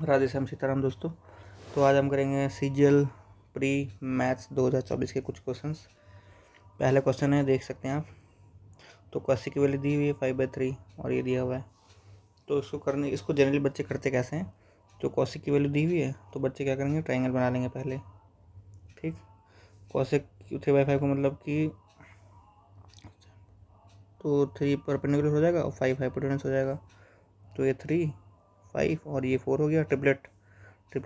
राधे श्याम सीताराम दोस्तों। तो आज हम करेंगे सीजीएल प्री मैथ्स 2024 के कुछ क्वेश्चंस। पहला क्वेश्चन है, देख सकते हैं आप। तो cos की वैल्यू दी हुई है 5/3 और ये दिया हुआ है। तो इसको जनरली बच्चे करते कैसे हैं। तो cos की वैल्यू दी हुई है तो बच्चे क्या करेंगे, ट्राइंगल बना लेंगे पहले। ठीक, cos 3/5 का मतलब कि तो 3 परपेंडिकुलर हो जाएगा और 5 हाइपोटेनस हो जाएगा। तो ये 3, 5 और ये 4 हो गया। ट्रिपलेट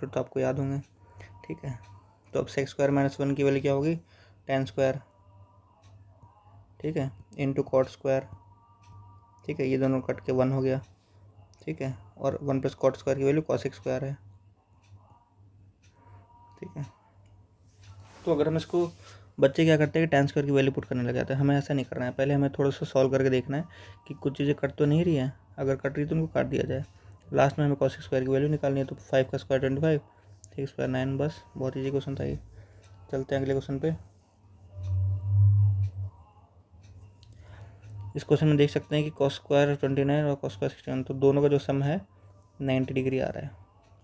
तो आपको याद होंगे। ठीक है, तो अब sec स्क्वायर -1 की वैल्यू क्या होगी, tan स्क्वायर। ठीक है, इंटू कॉट स्क्वायर। ठीक है, ये दोनों कट के 1 हो गया। ठीक है, और 1 + कॉट स्क्वायर की वैल्यू cosec स्क्वायर है। ठीक है, तो अगर हम इसको, बच्चे क्या करते हैं कि tan स्क्वायर की वैल्यू पुट करने लग जाते हैं। हमें ऐसा नहीं करना है, पहले हमें थोड़ा सा सॉल्व करके देखना है कि कुछ चीज़ें कट तो नहीं रही है। अगर कट रही तो उनको काट दिया जाए। लास्ट में हमें cosec स्क्वायर की वैल्यू निकालनी है। तो 5 का स्क्वायर 25, 3 स्क्वायर 9। बस, बहुत ईजी क्वेश्चन था ये। चलते हैं अगले क्वेश्चन पे। इस क्वेश्चन में देख सकते हैं कि cos स्क्वायर 29 और cos स्क्वायर 61, तो दोनों का जो सम है 90 डिग्री आ रहा है।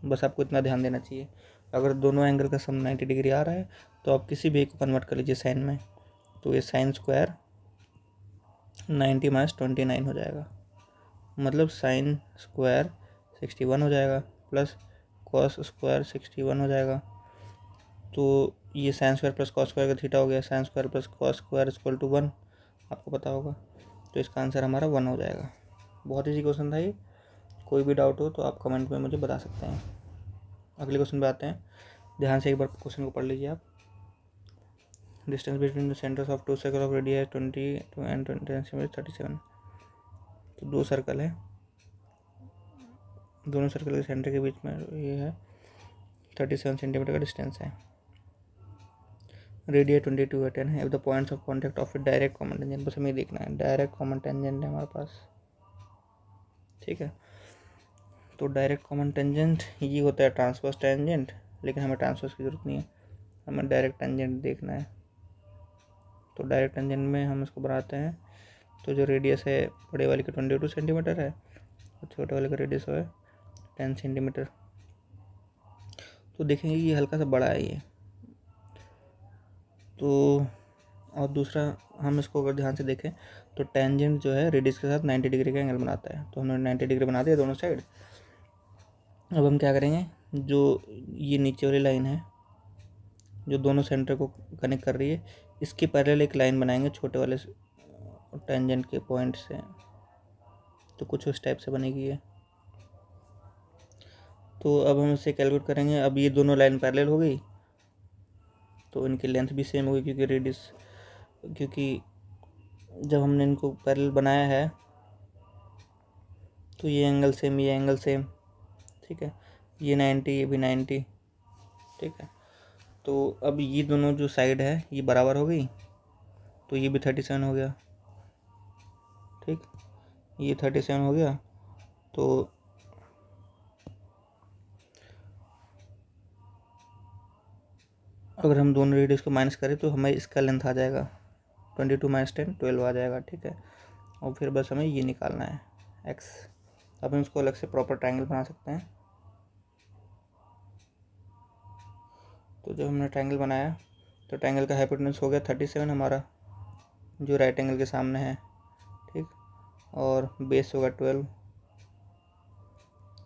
बस आपको इतना ध्यान देना चाहिए। अगर दोनों एंगल का सम 90 डिग्री आ रहा है तो आप किसी भी एक को कन्वर्ट कर लीजिए साइन में। तो ये साइन स्क्वायर 90 - 29 हो जाएगा, मतलब साइन स्क्वायर 61 हो जाएगा, प्लस कॉस स्क्वायर 61 हो जाएगा। तो ये sine square plus cos square का थीटा हो गया। Sine square plus cos square equal to 1, आपको पता होगा। तो इसका आंसर हमारा 1 हो जाएगा। बहुत ईजी क्वेश्चन था ये। कोई भी डाउट हो तो आप कमेंट में मुझे बता सकते हैं। अगले क्वेश्चन पे आते हैं। ध्यान से एक बार क्वेश्चन को पढ़ लीजिए आप। Distance between the centres of 2 circle of radius 22 and 37। तो 2 सर्कल है, दोनों सर्कल के सेंटर के बीच में ये है 37 सेंटीमीटर का डिस्टेंस है। रेडियस 22 है, 10 है। The points of contact of direct common tangent, बस हमें देखना है डायरेक्ट कॉमन टेंजेंट है हमारे पास। ठीक है, तो डायरेक्ट कॉमन टेंजेंट ये होता है ट्रांसवर्स टेंजेंट, लेकिन हमें ट्रांसवर्स की ज़रूरत नहीं है, हमें डायरेक्ट टेंजेंट देखना है। तो डायरेक्ट टेंजेंट में हम इसको बनाते हैं। तो जो रेडियस है बड़े वाले का 22 सेंटीमीटर है और छोटे वाले का रेडियस है 10 सेंटीमीटर। तो देखेंगे ये हल्का सा बड़ा है ये। तो और दूसरा, हम इसको अगर ध्यान से देखें तो टेंजेंट जो है रेडियस के साथ 90 डिग्री का एंगल बनाता है। तो हमने 90 डिग्री बना दिया दोनों साइड। अब हम क्या करेंगे, जो ये नीचे वाली लाइन है जो दोनों सेंटर को कनेक्ट कर रही है, इसके पैरेलल एक लाइन बनाएंगे छोटे वाले टेंजेंट के पॉइंट से। तो कुछ उस टाइप से बनेगी ये। तो अब हम इसे कैलकुलेट करेंगे। अब ये दोनों लाइन पैरेलल हो गई तो इनकी लेंथ भी सेम होगी, क्योंकि रेडियस, क्योंकि जब हमने इनको पैरेलल बनाया है तो ये एंगल सेम, ये एंगल सेम। ठीक है, ये 90, ये भी 90। ठीक है, तो अब ये दोनों जो साइड है ये बराबर हो गई, तो ये भी 37 हो गया। ठीक, ये 37 हो गया। तो अगर हम दोनों रेडियस को माइनस करें तो हमें इसका लेंथ आ जाएगा 22 - 10 12 आ जाएगा। ठीक है, और फिर बस हमें ये निकालना है x। अब हम इसको अलग से प्रॉपर ट्रायंगल बना सकते हैं। तो जब हमने ट्रायंगल बनाया तो ट्रायंगल का हाइपोटेनस हो गया 37 हमारा, जो राइट एंगल के सामने है। ठीक, और बेस होगा 12,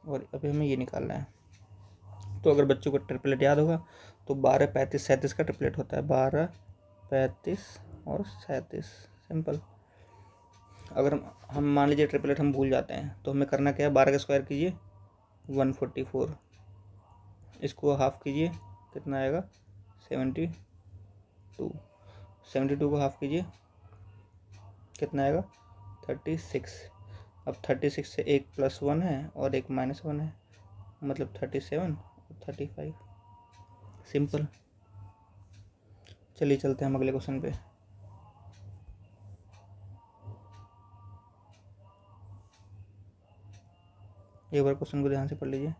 और अभी हमें ये निकालना है। तो अगर बच्चों को ट्रिपलेट याद होगा तो 12, 35, 37 का ट्रिपलेट होता है। 12, 35 और 37, सिंपल। अगर हम मान लीजिए ट्रिपलेट हम भूल जाते हैं तो हमें करना क्या है, 12 का स्क्वायर कीजिए 144, इसको हाफ कीजिए कितना आएगा 72, 72 को हाफ कीजिए कितना आएगा 36। अब 36 से एक +1 है और एक -1 है, मतलब 37 और 35, सिंपल। चलिए चलते हैं हम अगले क्वेश्चन पे। एक बार क्वेश्चन को ध्यान से पढ़ लीजिए।